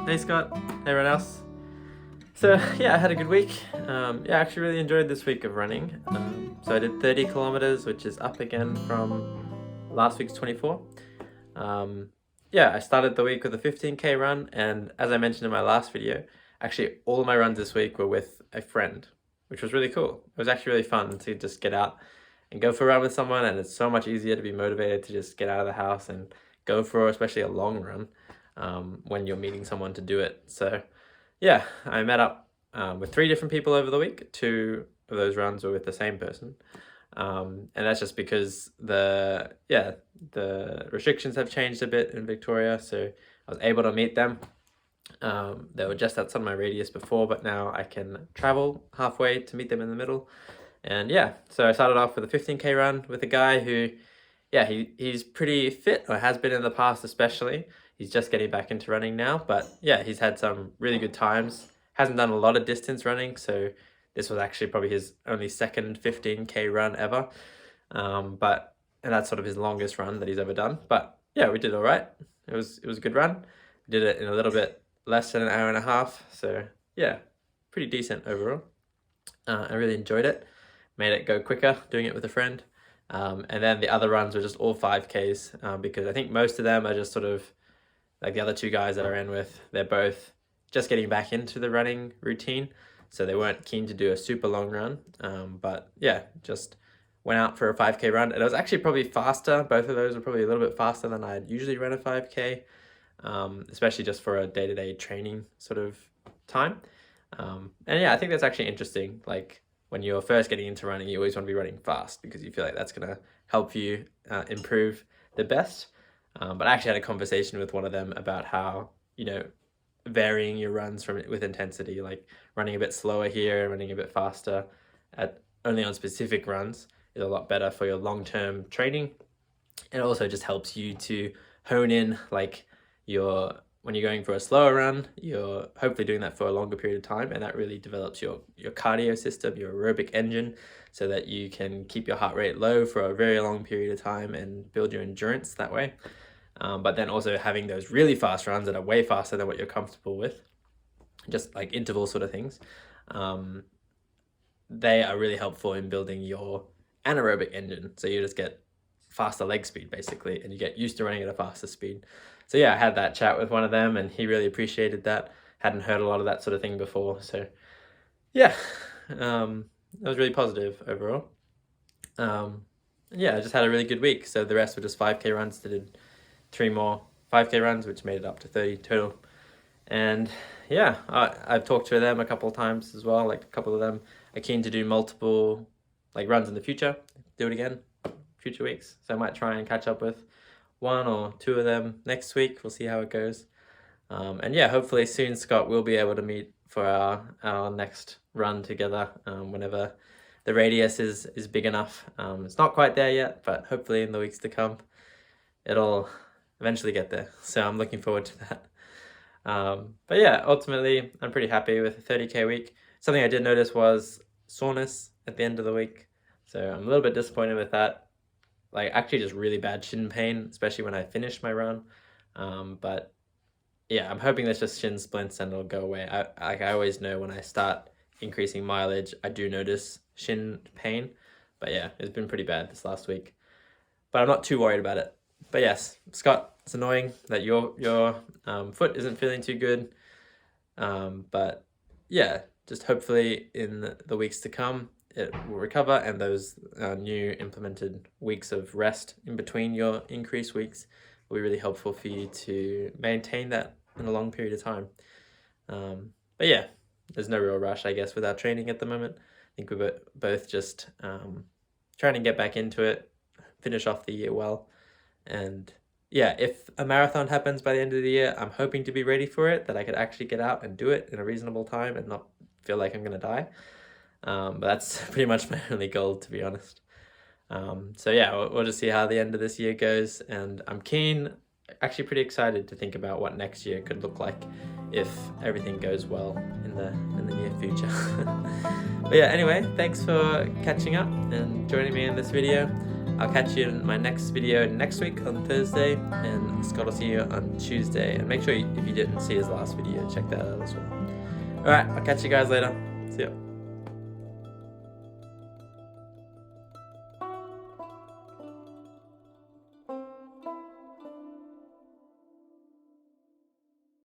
Hey Scott, hey everyone else. So yeah, I had a good week. I actually really enjoyed this week of running. So I did 30 kilometers, which is up again from last week's 24. I started the week with a 15K run, and as I mentioned in my last video, actually all of my runs this week were with a friend, which was really cool. It was actually really fun to just get out and go for a run with someone, and it's so much easier to be motivated to just get out of the house and go for especially a long run when you're meeting someone to do it. So yeah, I met up with 3 different people over the week. 2 of those runs were with the same person. And that's just because the restrictions have changed a bit in Victoria, so I was able to meet them. They were just outside my radius before, but now I can travel halfway to meet them in the middle. And yeah, so I started off with a 15K run with a guy who, he's pretty fit, or has been in the past especially. He's just getting back into running now, but yeah, he's had some really good times. Hasn't done a lot of distance running, so this was actually probably his only second 15K run ever. And that's sort of his longest run that he's ever done. But yeah, we did all right. It was a good run. We did it in a little bit less than an hour and a half. So yeah, pretty decent overall. I really enjoyed it. Made it go quicker doing it with a friend. And then the other runs were just all 5Ks because I think most of them are just sort of like the other 2 guys that I ran with. They're both just getting back into the running routine. So they weren't keen to do a super long run. But yeah, just went out for a 5K run. And it was actually probably faster. Both of those were probably a little bit faster than I'd usually run a 5K, especially just for a day-to-day training sort of time. And yeah, I think that's actually interesting. Like when you're first getting into running, you always want to be running fast because you feel like that's going to help you improve the best. But I actually had a conversation with one of them about how, varying your runs with intensity, like running a bit slower here, running a bit faster only on specific runs is a lot better for your long-term training. It also just helps you to hone in like when you're going for a slower run, you're hopefully doing that for a longer period of time, and that really develops your cardio system, your aerobic engine, so that you can keep your heart rate low for a very long period of time and build your endurance that way. But then also having those really fast runs that are way faster than what you're comfortable with, just like interval sort of things, they are really helpful in building your anaerobic engine. So you just get faster leg speed basically, and you get used to running at a faster speed. So yeah, I had that chat with one of them and he really appreciated that. Hadn't heard a lot of that sort of thing before. So yeah, it was really positive overall. I just had a really good week. So the rest were just 5K runs. Did 3 more 5K runs, which made it up to 30 total. And yeah, I've talked to them a couple of times as well. Like a couple of them are keen to do multiple like runs in the future, do it again future weeks. So I might try and catch up with 1 or 2 of them next week. We'll see how it goes. And yeah, hopefully soon Scott will be able to meet for our next run together whenever the radius is big enough. It's not quite there yet, but hopefully in the weeks to come, it'll eventually get there. So I'm looking forward to that. But yeah, ultimately, I'm pretty happy with a 30K week. Something I did notice was soreness at the end of the week. So I'm a little bit disappointed with that. Like actually just really bad shin pain, especially when I finish my run. But yeah, I'm hoping that's just shin splints and it'll go away. I always know when I start increasing mileage, I do notice shin pain. But yeah, it's been pretty bad this last week. But I'm not too worried about it. But yes, Scott, it's annoying that your foot isn't feeling too good. But yeah, just hopefully in the weeks to come, it will recover, and those new implemented weeks of rest in between your increased weeks will be really helpful for you to maintain that in a long period of time. But yeah, there's no real rush, I guess, with our training at the moment. I think we're both just trying to get back into it, finish off the year well. And yeah, if a marathon happens by the end of the year, I'm hoping to be ready for it, that I could actually get out and do it in a reasonable time and not feel like I'm going to die. But that's pretty much my only goal, to be honest. So yeah, we'll just see how the end of this year goes. And I'm actually pretty excited to think about what next year could look like if everything goes well in the near future. But yeah, anyway, thanks for catching up and joining me in this video. I'll catch you in my next video next week on Thursday, and Scott will see you on Tuesday. And make sure if you didn't see his last video, check that out as well. Alright, I'll catch you guys later. See ya.